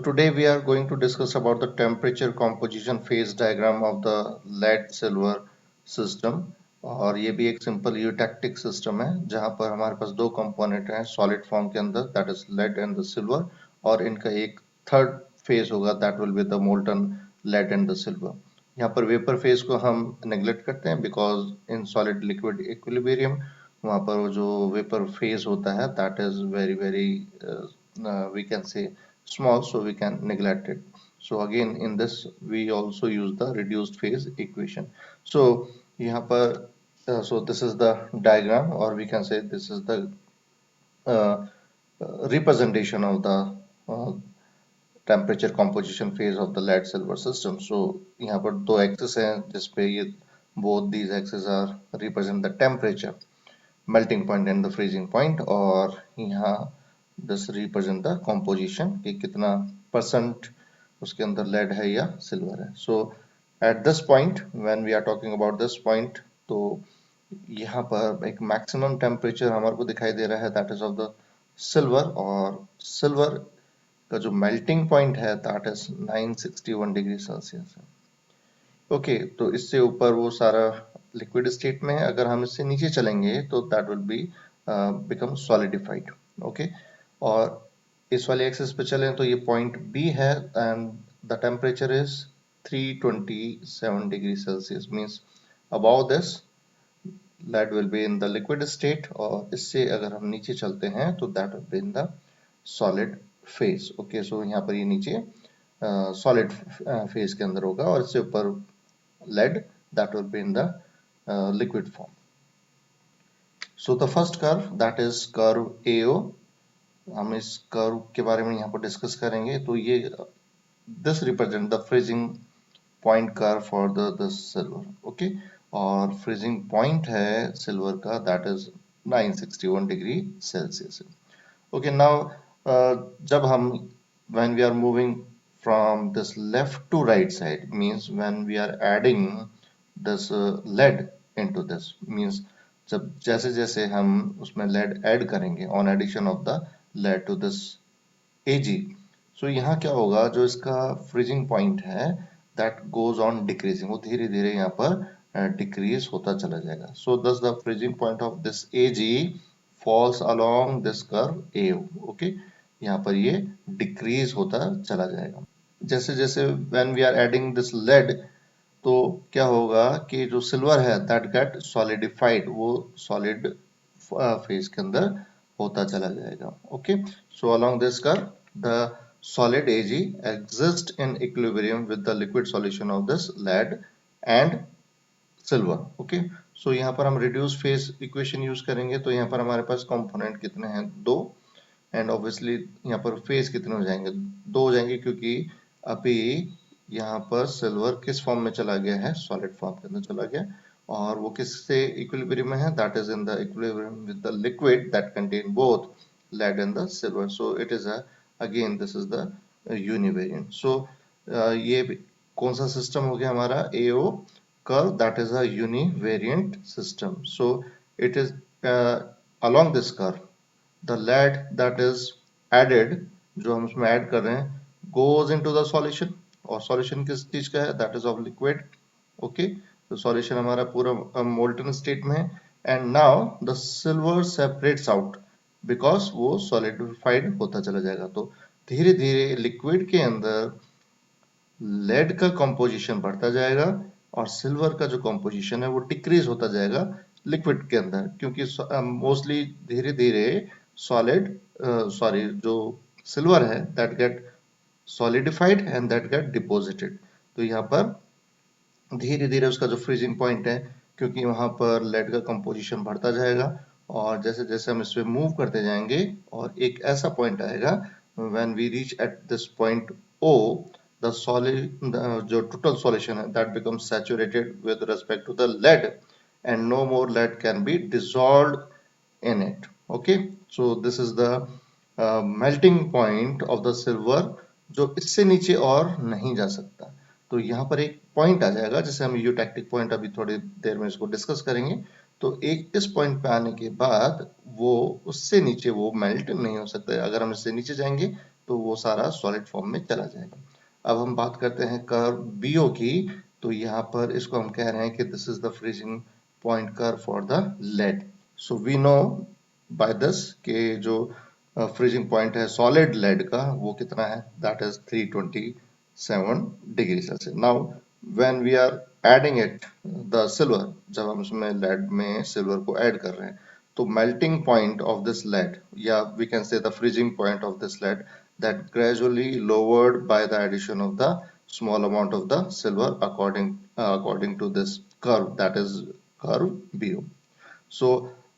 today we are going to discuss about the temperature composition phase diagram of the lead silver system। और ये भी एक simple eutectic system है जहां पर हमारे पास दो कंपोनेंट हैं सॉलिड फॉर्म के अंदर, that is lead and the silver, और इनका एक थर्ड फेज होगा that will be the molten lead and the silver. यहाँ पर वेपर फेज को हम नेग्लेक्ट करते हैं because in solid liquid equilibrium वहाँ पर जो वेपर फेज होता है that is very we can say small, so we can neglect it. So again in this we also use the reduced phase equation. So यहाँ पर so this is the diagram, or we can say this is the representation of the temperature composition phase of the lead silver system. So यहाँ पर दो axes हैं जिसपे ये both these axes are represent the temperature, melting point and the freezing point, और यहाँ this represent the composition कि कितना परसेंट उसके अंदर lead है या silver है। So at this point when we are talking about this point, तो यहाँ पर एक maximum temperature हमारे को दिखाई दे रहा है that is of the silver, और silver का जो melting point है that is 961 डिग्री सेल्सियस है। ओके, तो इससे ऊपर वो सारा लिक्विड स्टेट में है, अगर हम इससे नीचे चलेंगे तो that will be become solidified. Okay, और इस वाले एक्सिस पे चलें तो ये पॉइंट बी है and the temperature is 327 degree Celsius, means above this that will be in the liquid state, और इससे अगर हम नीचे चलते हैं तो that will be in the solid phase. Okay, so यहाँ पर ये नीचे सॉलिड फेज के अंदर होगा और इससे ऊपर lead that will be in the liquid form. So the first curve that is curve AO, हम इस कर्व के बारे में यहाँ पर डिस्कस करेंगे। तो ये this represent the freezing point curve for the silver, okay, और freezing point है silver का that is 961 degree Celsius. Okay, now जब हम when we are moving from this left to right side, means when we are adding this lead into this, means जब जैसे जैसे हम उसमें lead add करेंगे on addition of the lead to this Ag, so यहाँ क्या होगा, जो इसका freezing point है that goes on decreasing, वो धीरे धीरे यहाँ पर decrease होता चला जाएगा। So thus the freezing point of this Ag falls along this curve AO, okay, यहाँ पर ये decrease होता चला जाएगा। जैसे जैसे when we are adding this lead, तो क्या होगा कि जो सिल्वर है that get solidified, वो solid phase के अंदर होता चला जाएगा। Okay, so along this curve the solid Ag exists in equilibrium with the liquid solution of this lead and silver। Okay, so यहाँ पर हम reduced phase equation यूज करेंगे, तो यहाँ पर हमारे पास कंपोनेंट कितने हैं, दो, एंड ऑब्वियसली यहाँ पर फेज कितने हो जाएंगे, दो हो जाएंगे, क्योंकि अभी यहाँ पर सिल्वर किस फॉर्म में चला गया है, सॉलिड फॉर्म के अंदर चला गया, और वो किससे इक्विलिब्रियम में है, that is in the equilibrium with the liquid that contain both lead and the silver, so it is a again this is the univariant। so ये कौन सा सिस्टम हो गया हमारा, AO curve, that is a univariant system। so it is along this curve the lead that is added, जो हम उसमें add कर रहे हैं, goes into the solution, और solution किस चीज का है, that is of liquid। okay, तो solution हमारा पूरा molten state में है, and now the silver separates out because वो solidified होता चला जाएगा। तो धीरे धीरे लिक्विड के अंदर lead का composition बढ़ता जाएगा और सिल्वर का जो composition है वो डिक्रीज होता जाएगा लिक्विड के अंदर, क्योंकि मोस्टली धीरे धीरे solid जो सिल्वर है that get solidified and that get deposited। तो यहाँ पर धीरे धीरे उसका जो फ्रीजिंग पॉइंट है, क्योंकि वहां पर लेड का कंपोजिशन बढ़ता जाएगा, और जैसे जैसे हम इसमें मूव करते जाएंगे और एक ऐसा पॉइंट आएगा when we reach at this point O, the solid जो total solution है that becomes saturated with respect to the lead and no more lead can be dissolved in it। okay, so this is the melting point of the silver, जो इससे नीचे और नहीं जा सकता। तो यहाँ पर एक पॉइंट आ जाएगा जिसे हम यूटेक्टिक पॉइंट अभी थोड़ी देर में इसको डिस्कस करेंगे। तो एक इस पॉइंट पे आने के बाद वो उससे नीचे वो मेल्ट नहीं हो सकता है। अगर हम इससे नीचे जाएंगे तो वो सारा सॉलिड फॉर्म में चला जाएगा। अब हम बात करते हैं कर्व BO की, तो यहाँ पर इसको हम कह रहे हैं कि this is the freezing point curve for the lead. So we know by this कि जो फ्रीजिंग पॉइंट है सॉलिड लेड का वो कितना है, that is 327 degree Celsius. Now when we are adding it the silver, जब हम इसमें लेड में सिल्वर को ऐड कर रहे हैं, तो melting point of this lead, yeah, we can say the freezing point of this lead, that gradually lowered by the addition of the small amount of the silver according to this curve, that is curve BO. So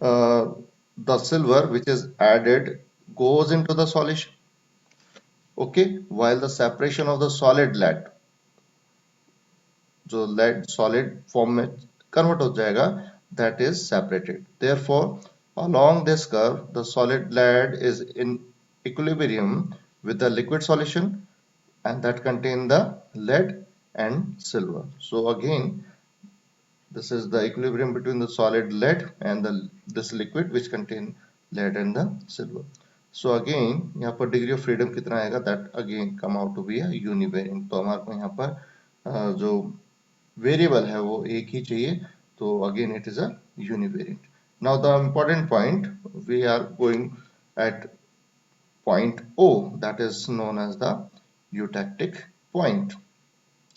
the silver which is added goes into the solution, okay, while the separation of the solid lead, जो lead solid form में convert हो जाएगा, that is separated. Therefore, along this curve, the solid lead is in equilibrium with the liquid solution, and that contain the lead and silver. So again, this is the equilibrium between the solid lead and this liquid which contain lead and the silver. So again, यहाँ पर degree of freedom कितना आएगा, that again come out to be a univariant. तो हमारे को यहाँ पर जो वेरिएबल है वो एक ही चाहिए, तो again it is a univariant. Now the important point, we are going at point O, that is known as the eutectic point.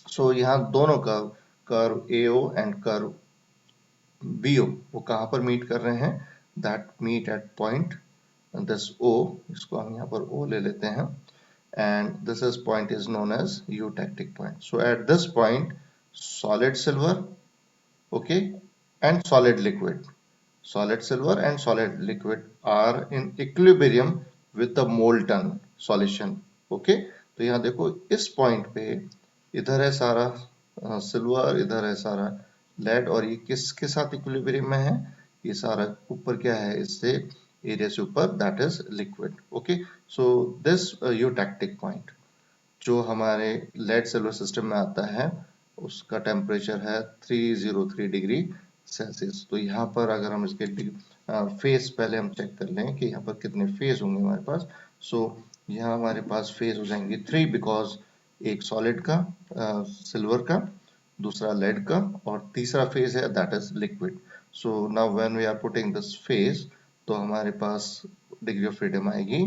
So यहाँ दोनों curve AO and curve BO वो कहाँ पर मीट कर रहे हैं, that meet at point this O, इसको हम यहाँ पर O ले लेते हैं, and this is point is known as eutectic point. So at this point, solid silver, okay, and solid silver and solid liquid are in equilibrium with the molten solution, okay. तो यहाँ देखो इस point पे इधर है सारा silver, इधर है सारा लेड, और ये किसके साथ इक्विलिब्रियम में है, ये सारा ऊपर क्या है, इससे एरिया से ऊपर, that is liquid, okay. So this eutectic point जो हमारे लेड सिल्वर सिस्टम में आता है, उसका टेम्परेचर है 303 डिग्री सेल्सियस. तो यहाँ पर अगर हम इसके फेज पहले हम चेक कर लें कि यहाँ पर कितने फेज होंगे हमारे पास. सो यहाँ हमारे पास फेज हो जाएंगे 3, बिकॉज एक सॉलिड का, सिल्वर का, दूसरा लेड का, और तीसरा फेज है that is liquid. So now when we are putting this phase, तो हमारे पास डिग्री ऑफ फ्रीडम आएगी,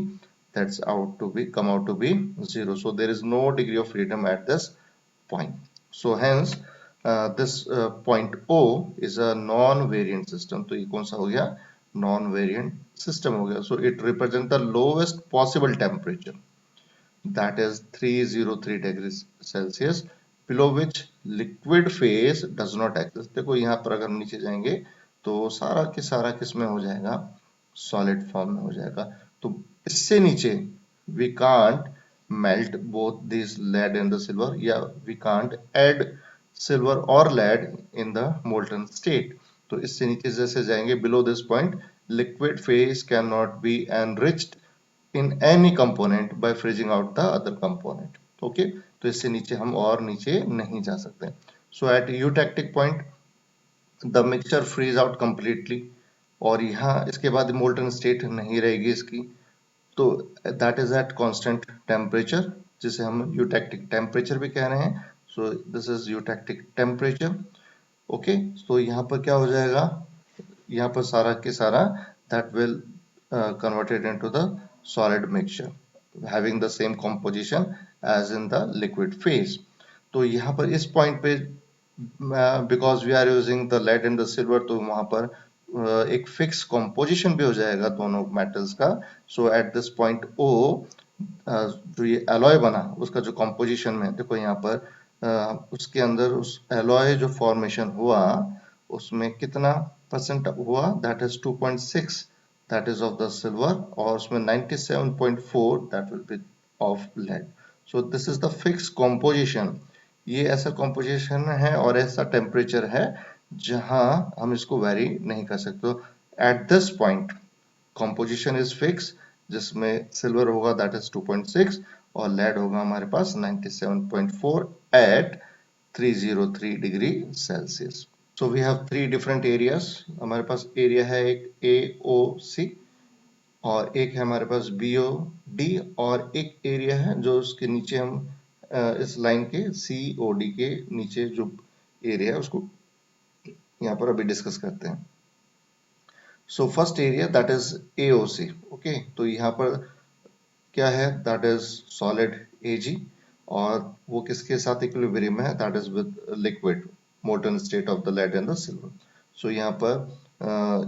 that's out to be come out to be 0. So there is no degree of freedom at this point. So hence this point O is a non-variant system. तो ये कौन सा हो गया, non-variant system हो गया. So it represents the lowest possible temperature, that is 303 degrees Celsius, below which liquid phase does not exist. देखो यहाँ पर अगर हम नीचे जाएंगे तो सारा के सारा किस में हो जाएगा, सॉलिड फॉर्म में हो जाएगा. तो इससे नीचे we can't melt both these lead and the silver, या we can't add silver or lead in the molten state. तो इससे नीचे जैसे जाएंगे, below this point liquid phase cannot be enriched in any component by freezing out the other component, okay. तो इससे नीचे हम और नीचे नहीं जा सकते. So at eutectic point the mixture freeze out completely, और यहाँ इसके बाद मोल्टन स्टेट नहीं रहेगी इसकी, तो that is at constant temperature, जिसे हम यूटेक्टिक टेम्परेचर भी कह रहे हैं. सो this is eutectic temperature, okay. तो यहाँ पर क्या हो जाएगा, यहाँ पर सारा के सारा that will converted into the solid mixture having the same composition as in the liquid phase. तो यहाँ पर इस पॉइंट पे because we are using the lead and the silver, तो वहां पर एक फिक्स कंपोजिशन भी हो जाएगा दोनों मेटल्स का. सो एट दिस पॉइंट O जो ये एलॉय बना उसका जो कंपोजिशन में देखो यहाँ पर उसके अंदर उस एलॉय जो फॉर्मेशन हुआ उसमें कितना परसेंट हुआ, that is 2.6, that is of the silver, और उसमें 97.4 that will be of lead. So this is the fix composition. ये ऐसा कंपोजिशन है और ऐसा टेम्परेचर है जहां हम इसको वेरी नहीं कर सकते. At this point composition is fix, जिसमें सिल्वर होगा दैट इज 2.6 और लेड होगा हमारे पास 97.4 at 303 degree Celsius. So we have 3 different areas. हमारे पास एरिया है एक AOC, और एक है हमारे पास BOD, और एक एरिया है जो उसके नीचे हम इस लाइन के COD के नीचे जो एरिया है उसको यहाँ पर अभी डिस्कस करते हैं। So first area that is AOC। Okay, तो यहाँ पर क्या है, दैट इज सॉलिड AG, और वो किसके साथ इक्विलिब्रियम है, that is with liquid molten state of the lead and the silver. So यहाँ पर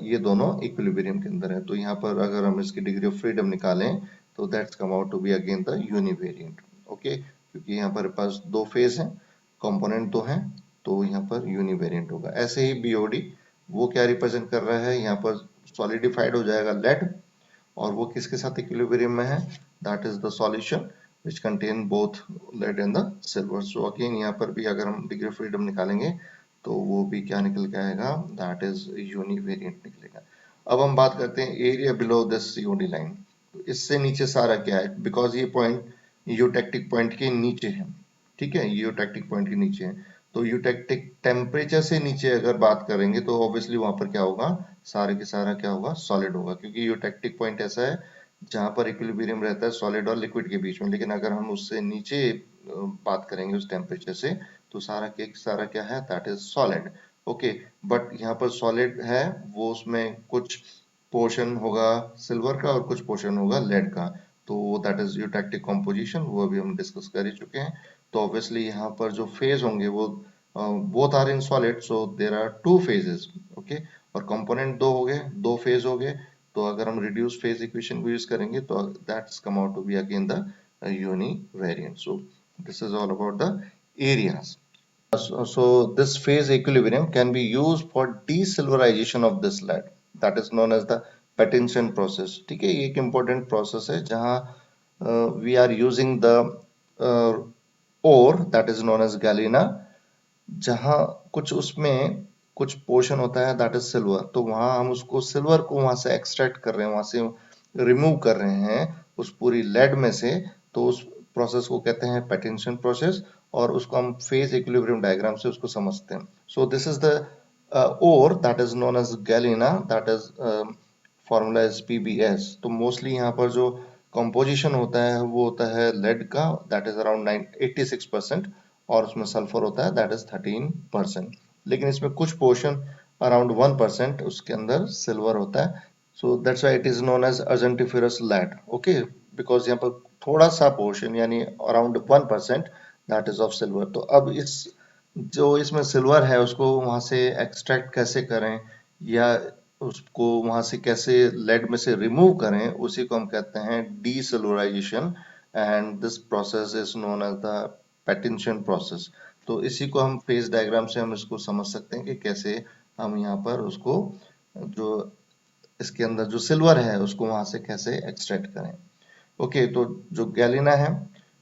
ये दोनों इक्विलिब्रियम के अंदर है। तो यहाँ पर अगर हम इसकी डिग्री ऑफ फ्रीडम निकालें तो that's come out to be again the univariant. Okay, क्योंकि यहाँ पर पास दो फेज हैं, कंपोनेंट दो हैं, तो यहाँ पर यूनिवेरिएंट होगा। ऐसे ही BOD वो क्या रिप्रेजेंट कर रहा है, यहाँ पर सॉलिडिफाइड हो जाएगा लेड, और वो किसके साथ इक्विलिब्रियम में है, that is the solution which contain both lead and the silver। so again यहाँ पर भी अगर हम डिग्री ऑफ फ्रीडम निकालेंगे तो वो भी क्या निकल के आएगा, दैट इज यूनिवेरिएंट निकलेगा। अब हम बात करते हैं area below this COD line. तो इससे नीचे सारा क्या है, बिकॉज ये पॉइंट यूटेक्टिक पॉइंट के नीचे है, ठीक है, यूटेक्टिक पॉइंट के नीचे है। तो यूटेक्टिक टेम्परेचर से नीचे अगर बात करेंगे तो ऑब्वियसली वहां पर क्या होगा, सारे के सारा क्या होगा, सॉलिड होगा, क्योंकि यूटेक्टिक पॉइंट ऐसा है जहां पर इक्विलिब्रियम रहता है सॉलिड और लिक्विड के बीच में। लेकिन अगर हम उससे नीचे बात करेंगे उस टेम्परेचर से, तो सारा के सारा क्या है, that is solid. Okay, but यहाँ पर सॉलिड है वो, उसमें कुछ पोर्शन होगा सिल्वर का और कुछ पोर्शन होगा लेड का, तो दैट इज यूटेक्टिक कॉम्पोजिशन, वो अभी हम डिस्कस कर ही चुके हैं। तो ऑब्वियसली यहाँ पर जो फेज होंगे वो both are in solid, so there are two phases. Okay, और कंपोनेंट दो हो गए, दो फेज हो गए, तो अगर हम रिड्यूस फेज इक्वेशन को यूज करेंगे तो that's come out to be again the univariant. So this is all about the areas. So this phase equilibrium can be used for desilverization of this lead, that is known as the Pattinson process। ठीक है, ये एक important process है जहां we are using the ore that is known as galena, जहां कुछ उसमें कुछ पोर्शन होता है दैट इज सिल्वर, तो वहां हम उसको सिल्वर को वहां से एक्सट्रैक्ट कर रहे हैं, वहां से रिमूव कर रहे हैं उस पूरी लेड में से। तो उस प्रोसेस को कहते हैं पैटिंसन प्रोसेस, और उसको हम फेज इक्विलिब्रियम डायग्राम से उसको समझते हैं। सो this is the ore that is known as galena, that is formula is PBS। तो मोस्टली यहाँ पर जो कंपोजिशन होता है वो होता है लेड का, दैट इज अराउंड 86%, और उसमें सल्फर होता है दैट इज 13%। लेकिन इसमें कुछ पोर्शन अराउंड 1% उसके अंदर सिल्वर होता है। So that's why it is known as argentiferous lead. Okay, because यहाँ पर थोड़ा सा पोर्शन यानी around 1% that is of silver. तो अब इस जो इसमें सिल्वर है उसको वहां से एक्सट्रैक्ट कैसे करें, या उसको वहां से कैसे लेड में से रिमूव करें, उसी को हम कहते हैं desilverization, and this process is known as the Pattinson process. तो इसी को हम फेज डायग्राम से हम इसको समझ सकते हैं कि कैसे हम यहाँ पर उसको जो इसके अंदर जो सिल्वर है उसको वहां से कैसे एक्सट्रैक्ट करें। ओके, तो जो गैलिना है,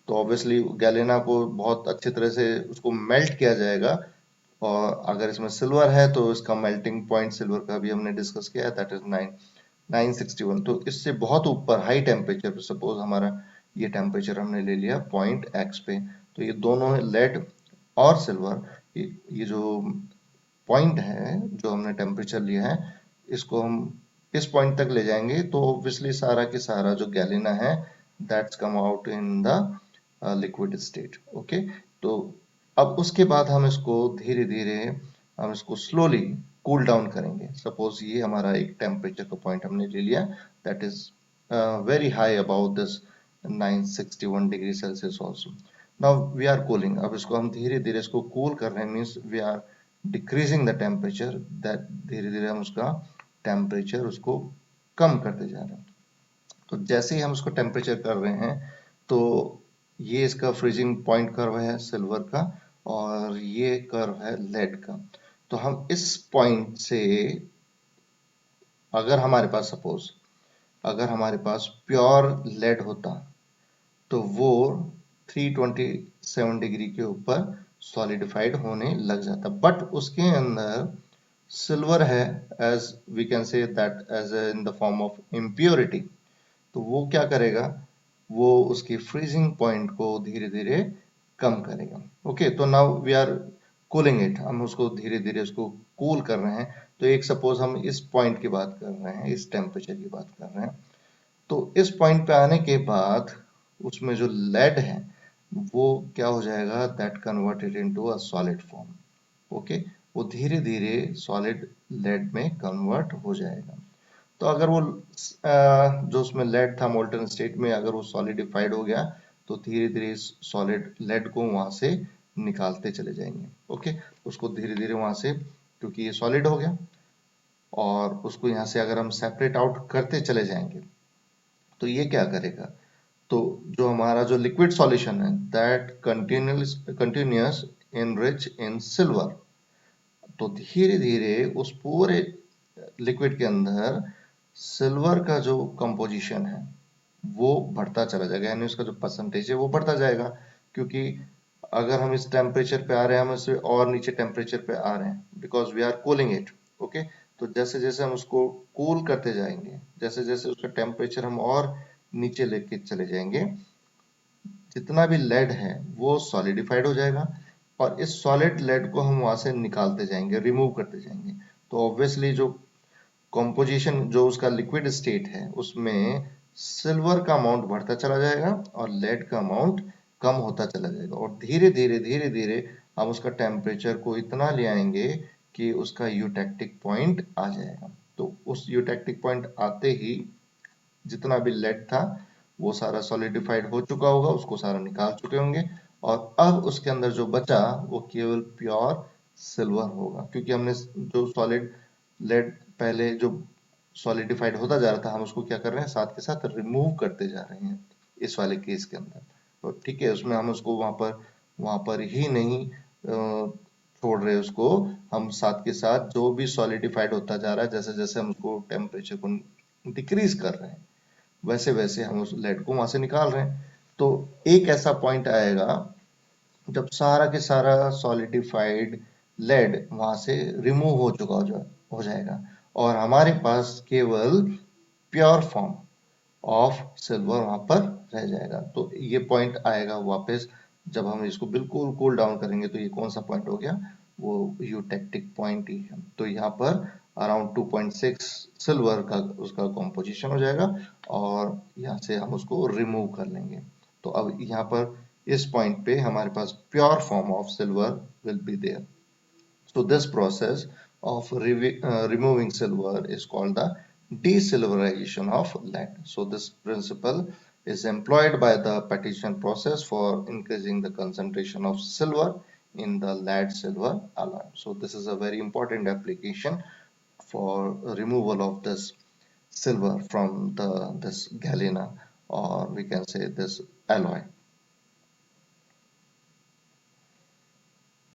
तो ऑब्वियसली गैलिना को बहुत अच्छी तरह से उसको मेल्ट किया जाएगा, और अगर इसमें सिल्वर है तो इसका मेल्टिंग पॉइंट सिल्वर का भी हमने डिस्कस किया है, दैट इज 961। तो इससे बहुत ऊपर हाई टेम्परेचर पे, सपोज हमारा ये टेम्परेचर हमने ले लिया पॉइंट एक्स पे, तो ये दोनों लेड और सिल्वर, ये जो पॉइंट है जो हमने टेम्परेचर लिया है, इसको हम इस पॉइंट तक ले जाएंगे तो ऑब्वियसली सारा के सारा जो गैलिना है that's come out in the liquid state. Okay, तो अब उसके बाद हम इसको धीरे धीरे हम इसको स्लोली कूल डाउन करेंगे। सपोज ये हमारा एक टेम्परेचर का पॉइंट हमने ले लिया that is very high about this 961 degree Celsius also. Now we are cooling, अब इसको हम धीरे धीरे इसको कूल कर रहे हैं, means we are decreasing the temperature, that धीरे धीरे हम उसका टेम्परेचर उसको कम करते जा रहे हैं। तो जैसे ही हम उसको टेम्परेचर कर रहे हैं तो ये इसका फ्रीजिंग पॉइंट कर्व है सिल्वर का, और ये कर्व है लेड का। तो हम इस पॉइंट से अगर हमारे पास सपोज अगर हमारे पास प्योर लेड होता तो वो 327 डिग्री के ऊपर सॉलिडिफाइड होने लग जाता, बट उसके अंदर सिल्वर है, as we can say that as in the form of impurity. तो वो क्या करेगा, वो उसकी फ्रीजिंग पॉइंट को धीरे धीरे कम करेगा। ओके, तो now we are cooling it, हम उसको धीरे धीरे उसको कूल कर रहे हैं। तो एक सपोज हम इस पॉइंट की बात कर रहे हैं, इस टेम्परेचर की बात कर रहे हैं, तो इस पॉइंट पे आने के बाद उसमें जो लेड है वो क्या हो जाएगा, that converted into a solid form. Okay, वो धीरे धीरे सॉलिड लेड में कन्वर्ट हो जाएगा। तो अगर वो जो उसमें लेड था मोल्टन स्टेट में, अगर वो सॉलिडिफाइड हो गया तो धीरे धीरे सॉलिड लेड को वहां से निकालते चले जाएंगे। ओके, उसको धीरे धीरे वहां से, क्योंकि ये सॉलिड हो गया, और उसको यहाँ से अगर हम सेपरेट आउट करते चले जाएंगे तो ये क्या करेगा, तो जो हमारा जो लिक्विड सॉल्यूशन है that continuous enrich in silver, तो धीरे धीरे उस पूरे लिक्विड के अंदर सिल्वर का जो कंपोजिशन है वो बढ़ता चला जाएगा, यानी उसका जो परसेंटेज है वो बढ़ता जाएगा। क्योंकि अगर हम इस टेम्परेचर पे आ रहे हैं, हम इससे और नीचे टेम्परेचर पे आ रहे हैं, because we are cooling it. Okay, तो जैसे जैसे हम उसको कूल करते जाएंगे, जैसे जैसे उसका टेम्परेचर हम और नीचे लेके चले जाएंगे, जितना भी लेड है वो सॉलिडिफाइड हो जाएगा, और इस सॉलिड लेड को हम वहां से निकालते जाएंगे, रिमूव करते जाएंगे। तो ऑब्वियसली जो कॉम्पोजिशन, जो उसका लिक्विड स्टेट है, उसमें सिल्वर का अमाउंट बढ़ता चला जाएगा और लेड का अमाउंट कम होता चला जाएगा, और धीरे धीरे हम उसका टेम्परेचर को इतना ले आएंगे कि उसका यूटेक्टिक पॉइंट आ जाएगा। तो उस यूटेक्टिक पॉइंट आते ही जितना भी लेड था वो सारा सॉलिडिफाइड हो चुका होगा, उसको सारा निकाल चुके होंगे, और अब उसके अंदर जो बचा वो केवल प्योर सिल्वर होगा। क्योंकि हमने जो सॉलिड लेड पहले जो सॉलिडिफाइड होता जा रहा था, हम उसको क्या कर रहे हैं, साथ के साथ रिमूव करते जा रहे हैं इस वाले केस के अंदर। तो ठीक है, उसमें हम उसको वहां पर ही नहीं छोड़ रहे उसको, हम साथ के साथ जो भी सॉलिडिफाइड होता जा रहा है, जैसे जैसे हम उसको टेम्परेचर को डिक्रीज कर रहे हैं, वैसे वैसे हम उस लेड को वहां से निकाल रहे हैं। तो एक ऐसा पॉइंट आएगा जब सारा के सारा सॉलिडिफाइड लेड वहां से रिमूव हो चुका हो जाएगा, और हमारे पास केवल प्योर फॉर्म ऑफ सिल्वर वहां पर रह जाएगा। तो ये पॉइंट आएगा वापस जब हम इसको बिल्कुल कूल डाउन करेंगे। तो ये कौन सा पॉइंट हो गया, वो यूटेक्टिक पॉइंट ही है। तो यहाँ पर अराउंड 2.6 सिल्वर का उसका कॉम्पोजिशन हो जाएगा, और यहाँ से हम उसको रिमूव कर लेंगे। तो अब यहाँ पर इस पॉइंट पे हमारे पास pure form of silver will be there. So this process of removing silver is called the desilverization of lead. So this principle is employed by the partition process for increasing the concentration of silver in the lead silver alloy. So this is a very important application for removal of this silver from the this galena, or we can say this alloy.